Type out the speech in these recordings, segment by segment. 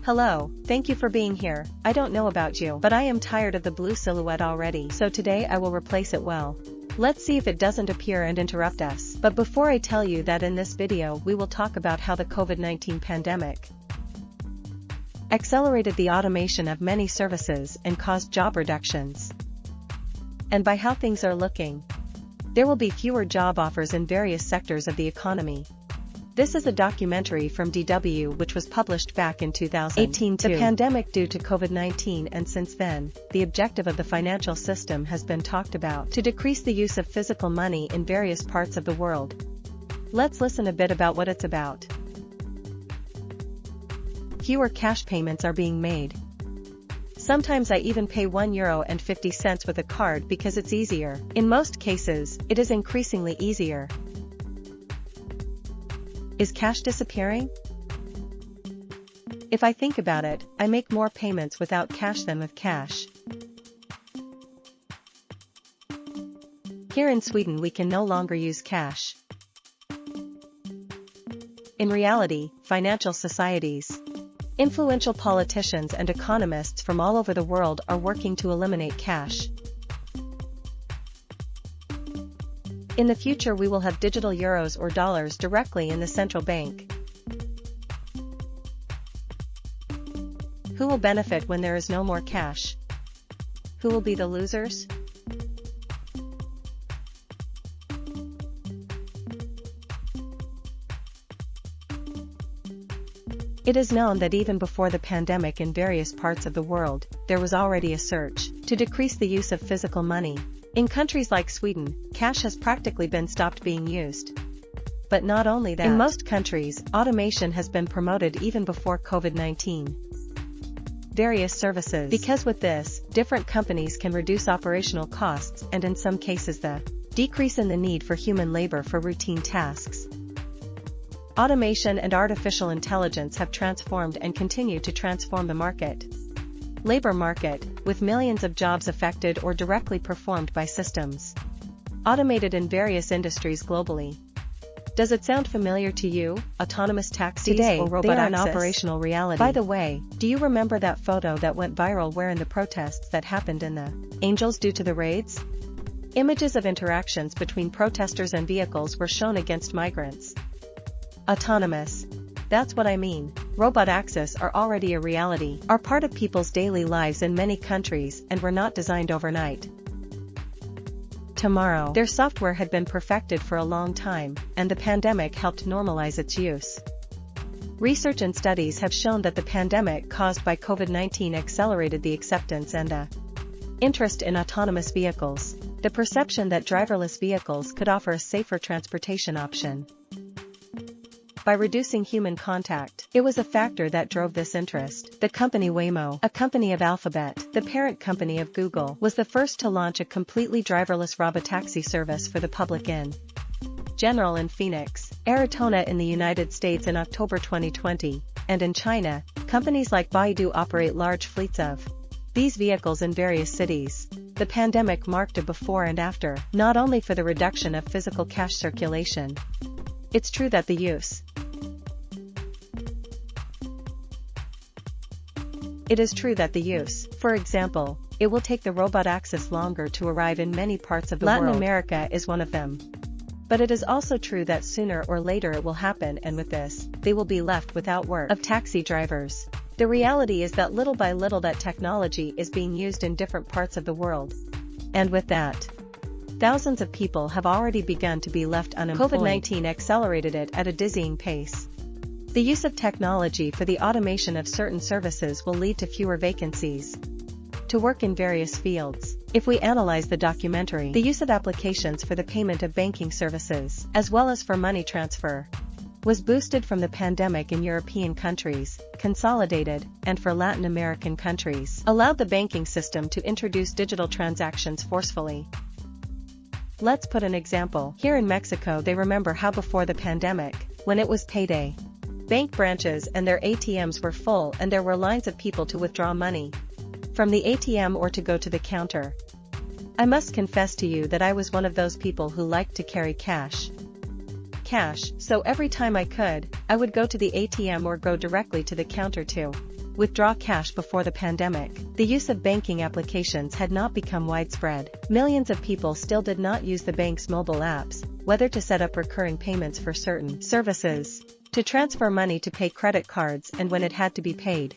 Hello, thank you for being here. I don't know about you, but I am tired of the blue silhouette already, so today I will replace it well. Let's see if it doesn't appear and interrupt us. But before I tell you that, in this video we will talk about how the COVID-19 pandemic accelerated the automation of many services and caused job reductions. And by how things are looking, there will be fewer job offers in various sectors of the economy. This is a documentary from DW which was published back in 2018. The pandemic due to COVID-19, and since then, the objective of the financial system has been talked about to decrease the use of physical money in various parts of the world. Let's listen a bit about what it's about. Fewer cash payments are being made. Sometimes I even pay €1.50 with a card because it's easier. In most cases, it is increasingly easier. Is cash disappearing? If I think about it, I make more payments without cash than with cash. Here in Sweden we can no longer use cash. In reality, financial societies, influential politicians and economists from all over the world are working to eliminate cash. In the future we will have digital euros or dollars directly in the central bank. Who will benefit when there is no more cash? Who will be the losers? It is known that even before the pandemic in various parts of the world, there was already a search to decrease the use of physical money. In countries like Sweden, cash has practically been stopped being used. But not only that, in most countries, automation has been promoted even before COVID-19. Various services. Because with this, different companies can reduce operational costs and in some cases the decrease in the need for human labor for routine tasks. Automation and artificial intelligence have transformed and continue to transform the labor market, with millions of jobs affected or directly performed by systems automated in various industries globally. Does it sound familiar to you? Autonomous taxis or robot they are an access? operational reality. By the way, do you remember that photo that went viral wherein the protests that happened in the Angels due to the raids? Images of interactions between protesters and vehicles were shown against migrants. Autonomous. That's what I mean. Robot access are already a reality, are part of people's daily lives in many countries and were not designed overnight. Tomorrow, their software had been perfected for a long time, and the pandemic helped normalize its use. Research and studies have shown that the pandemic caused by COVID-19 accelerated the acceptance and the interest in autonomous vehicles, the perception that driverless vehicles could offer a safer transportation option. By reducing human contact, it was a factor that drove this interest. The company Waymo, a company of Alphabet, the parent company of Google, was the first to launch a completely driverless robotaxi service for the public in general in Phoenix, Arizona in the United States in October 2020, and in China, companies like Baidu operate large fleets of these vehicles in various cities. The pandemic marked a before and after, not only for the reduction of physical cash circulation. It's true that the use for example, it will take the robot access longer to arrive in many parts of the world. Latin America is one of them. But it is also true that sooner or later it will happen, and with this, they will be left without work of taxi drivers. The reality is that little by little that technology is being used in different parts of the world. And with that, thousands of people have already begun to be left unemployed. COVID-19 accelerated it at a dizzying pace. The use of technology for the automation of certain services will lead to fewer vacancies to work in various fields. If we analyze the documentary, the use of applications for the payment of banking services, as well as for money transfer, was boosted from the pandemic in European countries, consolidated, and for Latin American countries, allowed the banking system to introduce digital transactions forcefully. Let's put an example. Here in Mexico they remember how before the pandemic, when it was payday, bank branches and their ATMs were full and there were lines of people to withdraw money from the ATM or to go to the counter. I must confess to you that I was one of those people who liked to carry cash. So every time I could, I would go to the ATM or go directly to the counter to withdraw cash before the pandemic, the use of banking applications had not become widespread. Millions of people still did not use the bank's mobile apps, whether to set up recurring payments for certain services, to transfer money to pay credit cards and when it had to be paid.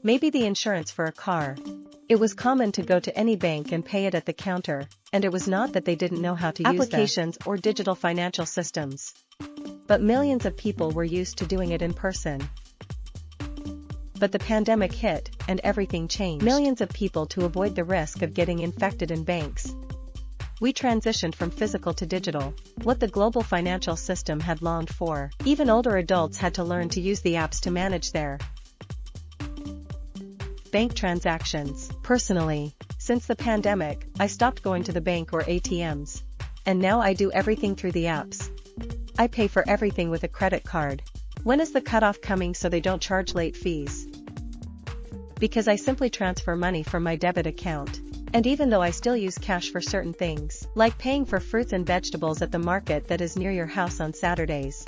Maybe the insurance for a car. It was common to go to any bank and pay it at the counter, and it was not that they didn't know how to use applications or digital financial systems. But millions of people were used to doing it in person. But the pandemic hit, and everything changed. Millions of people to avoid the risk of getting infected in banks. We transitioned from physical to digital, what the global financial system had longed for. Even older adults had to learn to use the apps to manage their bank transactions. Personally, since the pandemic, I stopped going to the bank or ATMs. And now I do everything through the apps. I pay for everything with a credit card. When is the cutoff coming so they don't charge late fees? Because I simply transfer money from my debit account. And even though I still use cash for certain things, like paying for fruits and vegetables at the market that is near your house on Saturdays.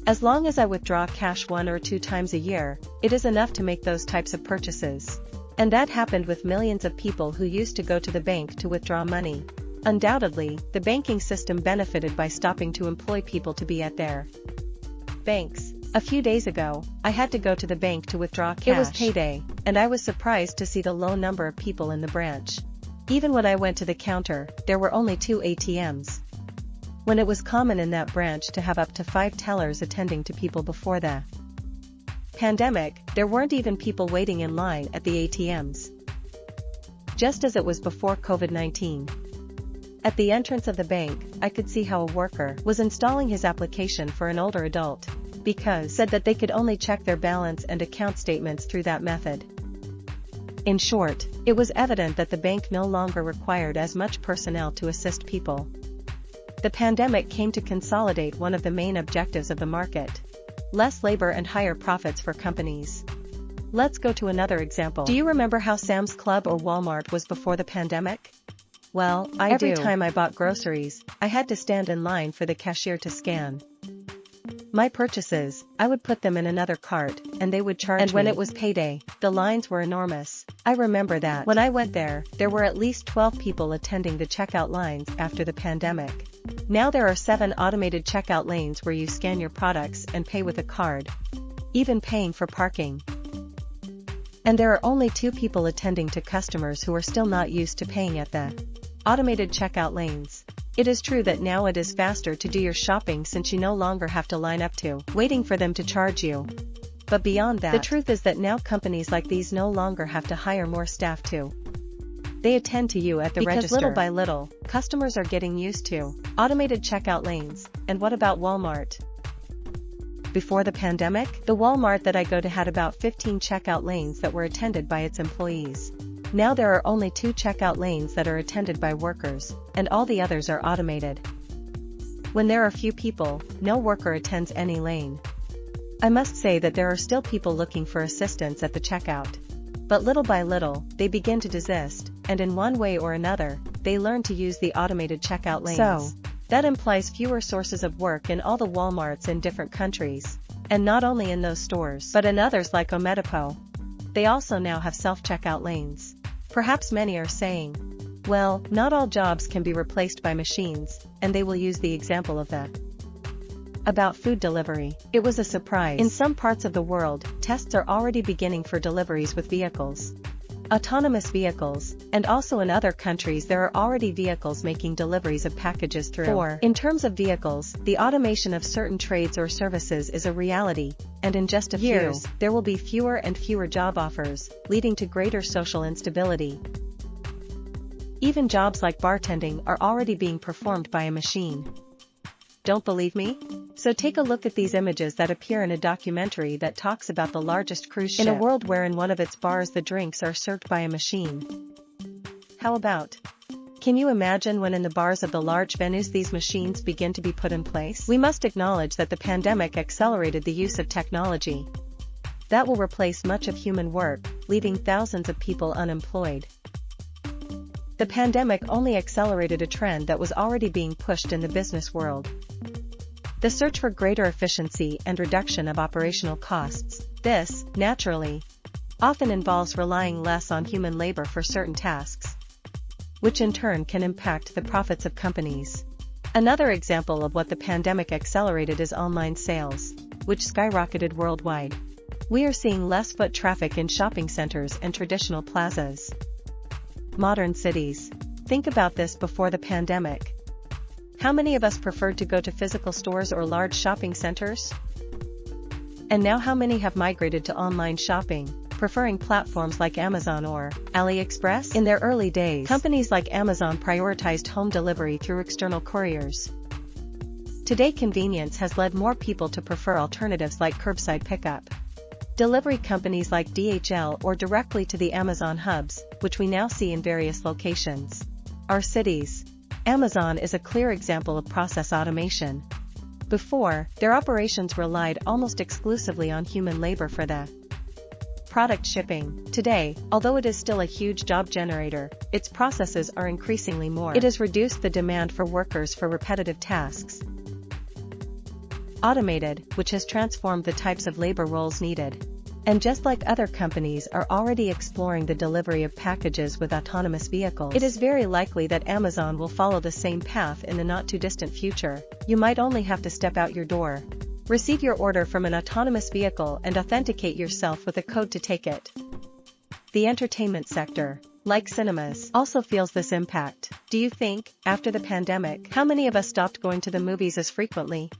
As long as I withdraw cash 1 or 2 times a year, it is enough to make those types of purchases. And that happened with millions of people who used to go to the bank to withdraw money. Undoubtedly, the banking system benefited by stopping to employ people to be at their banks. A few days ago, I had to go to the bank to withdraw cash. It was payday, and I was surprised to see the low number of people in the branch. Even when I went to the counter, there were only 2 ATMs. When it was common in that branch to have up to 5 tellers attending to people before the pandemic, there weren't even people waiting in line at the ATMs. Just as it was before COVID-19. At the entrance of the bank, I could see how a worker was installing his application for an older adult, because said that they could only check their balance and account statements through that method. In short, it was evident that the bank no longer required as much personnel to assist people. The pandemic came to consolidate one of the main objectives of the market: less labor and higher profits for companies. Let's go to another example. Do you remember how Sam's Club or Walmart was before the pandemic? Well, every time I bought groceries, I had to stand in line for the cashier to scan my purchases. I would put them in another cart, and they would charge me. And when it was payday, the lines were enormous. I remember that when I went there were at least 12 people attending the checkout lines after the pandemic. Now there are 7 automated checkout lanes where you scan your products and pay with a card, even paying for parking. And there are only 2 people attending to customers who are still not used to paying at the automated checkout lanes. It is true that now it is faster to do your shopping since you no longer have to line up to waiting for them to charge you. But beyond that, the truth is that now companies like these no longer have to hire more staff to they attend to you at the register. Because little by little, customers are getting used to automated checkout lanes. And what about Walmart? Before the pandemic, the Walmart that I go to had about 15 checkout lanes that were attended by its employees. Now there are only 2 checkout lanes that are attended by workers, and all the others are automated. When there are few people, no worker attends any lane. I must say that there are still people looking for assistance at the checkout. But little by little, they begin to desist, and in one way or another, they learn to use the automated checkout lanes. So, that implies fewer sources of work in all the Walmarts in different countries. And not only in those stores, but in others like Omedipo. They also now have self-checkout lanes. Perhaps many are saying, well, not all jobs can be replaced by machines, and they will use the example of the about food delivery. It was a surprise. In some parts of the world, tests are already beginning for deliveries with vehicles. Autonomous vehicles, and also in other countries there are already vehicles making deliveries of packages through. In terms of vehicles, the automation of certain trades or services is a reality, and in just a few years, there will be fewer and fewer job offers, leading to greater social instability. Even jobs like bartending are already being performed by a machine. Don't believe me? So take a look at these images that appear in a documentary that talks about the largest cruise ship in a world where in one of its bars the drinks are served by a machine. How about? Can you imagine when in the bars of the large venues these machines begin to be put in place? We must acknowledge that the pandemic accelerated the use of technology. That will replace much of human work, leaving thousands of people unemployed. The pandemic only accelerated a trend that was already being pushed in the business world. The search for greater efficiency and reduction of operational costs. This, naturally, often involves relying less on human labor for certain tasks, which in turn can impact the profits of companies. Another example of what the pandemic accelerated is online sales, which skyrocketed worldwide. We are seeing less foot traffic in shopping centers and traditional plazas. Modern cities. Think about this before the pandemic. How many of us preferred to go to physical stores or large shopping centers? And now how many have migrated to online shopping, preferring platforms like Amazon or AliExpress? In their early days, companies like Amazon prioritized home delivery through external couriers. Today, convenience has led more people to prefer alternatives like curbside pickup. Delivery companies like DHL or directly to the Amazon hubs, which we now see in various locations. Our cities. Amazon is a clear example of process automation. Before, their operations relied almost exclusively on human labor for the product shipping. Today, although it is still a huge job generator, its processes are increasingly more. It has reduced the demand for workers for repetitive tasks. Automated, which has transformed the types of labor roles needed. And just like other companies are already exploring the delivery of packages with autonomous vehicles, it is very likely that Amazon will follow the same path in the not-too-distant future. You might only have to step out your door, receive your order from an autonomous vehicle and authenticate yourself with a code to take it. The entertainment sector, like cinemas, also feels this impact. Do you think, after the pandemic, how many of us stopped going to the movies as frequently?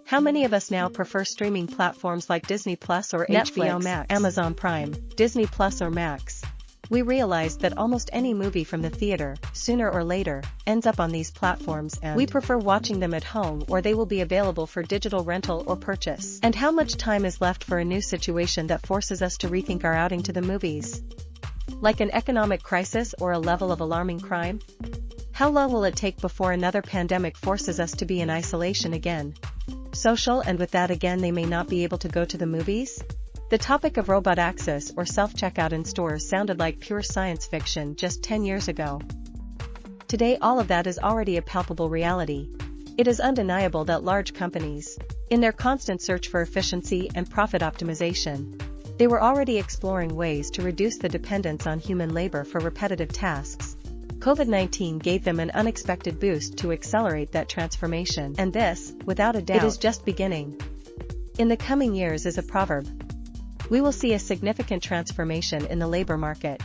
How many of us now prefer streaming platforms like Disney Plus or Netflix, HBO Max, Amazon Prime, Disney Plus or Max? We realized that almost any movie from the theater, sooner or later, ends up on these platforms and we prefer watching them at home or they will be available for digital rental or purchase. And how much time is left for a new situation that forces us to rethink our outing to the movies? Like an economic crisis or a level of alarming crime? How long will it take before another pandemic forces us to be in isolation again? Social, and with that again they may not be able to go to the movies? The topic of robot access or self-checkout in stores sounded like pure science fiction just 10 years ago. Today all of that is already a palpable reality. It is undeniable that large companies, in their constant search for efficiency and profit optimization, they were already exploring ways to reduce the dependence on human labor for repetitive tasks. COVID-19 gave them an unexpected boost to accelerate that transformation, and this, without a doubt, it is just beginning. In the coming years is a proverb. We will see a significant transformation in the labor market.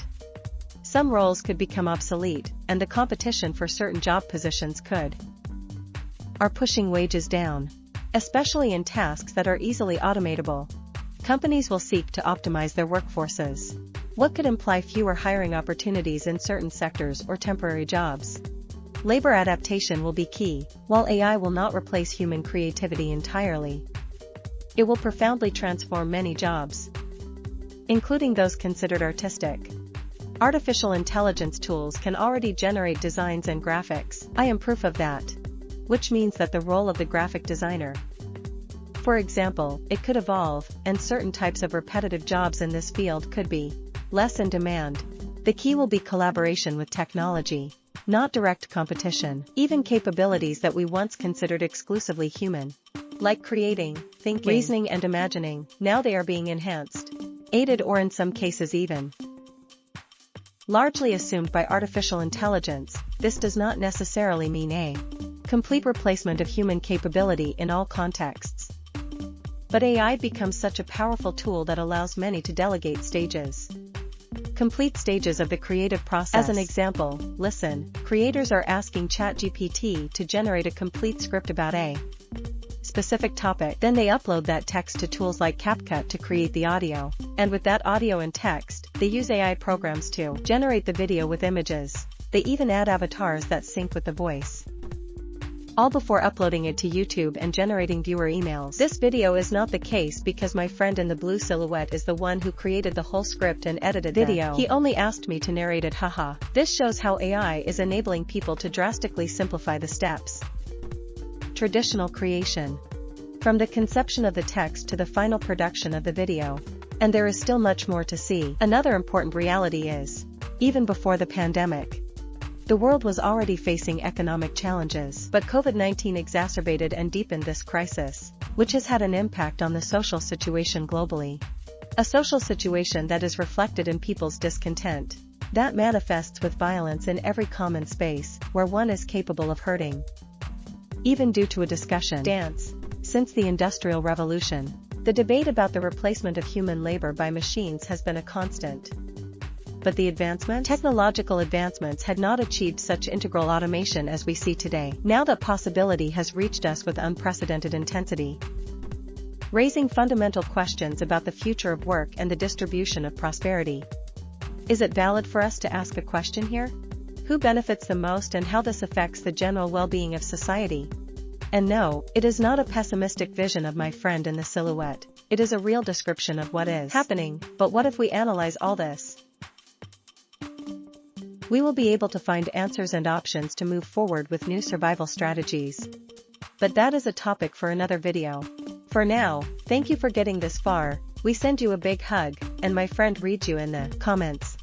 Some roles could become obsolete, and the competition for certain job positions are pushing wages down, especially in tasks that are easily automatable. Companies will seek to optimize their workforces. What could imply fewer hiring opportunities in certain sectors or temporary jobs? Labor adaptation will be key. While AI will not replace human creativity entirely, it will profoundly transform many jobs, including those considered artistic. Artificial intelligence tools can already generate designs and graphics. I am proof of that. Which means that the role of the graphic designer, for example, it could evolve, and certain types of repetitive jobs in this field could be less in demand. The key will be collaboration with technology, not direct competition. Even capabilities that we once considered exclusively human, like creating, thinking, reasoning and imagining, now they are being enhanced, aided or in some cases even largely assumed by artificial intelligence. This does not necessarily mean a complete replacement of human capability in all contexts. But AI becomes such a powerful tool that allows many to delegate complete stages of the creative process. As an example, listen, creators are asking ChatGPT to generate a complete script about a specific topic. Then they upload that text to tools like CapCut to create the audio. And with that audio and text, they use AI programs to generate the video with images. They even add avatars that sync with the voice, all before uploading it to YouTube and generating viewer emails. This video is not the case because my friend in the blue silhouette is the one who created the whole script and edited the video. He only asked me to narrate it, haha. This shows how AI is enabling people to drastically simplify the steps. Traditional creation. From the conception of the text to the final production of the video. And there is still much more to see. Another important reality is, even before the pandemic, the world was already facing economic challenges, but COVID-19 exacerbated and deepened this crisis. which has had an impact on the social situation globally. A social situation that is reflected in people's discontent, that manifests with violence in every common space where one is capable of hurting. Even due to a discussion stance, since the Industrial Revolution, the debate about the replacement of human labor by machines has been a constant. But the technological advancements had not achieved such integral automation as we see today. Now that possibility has reached us with unprecedented intensity, raising fundamental questions about the future of work and the distribution of prosperity. Is it valid for us to ask a question here? Who benefits the most and how this affects the general well-being of society? And no, it is not a pessimistic vision of my friend in the silhouette. It is a real description of what is happening. But what if we analyze all this? We will be able to find answers and options to move forward with new survival strategies. But that is a topic for another video. For now, thank you for getting this far. We send you a big hug, and my friend reads you in the comments.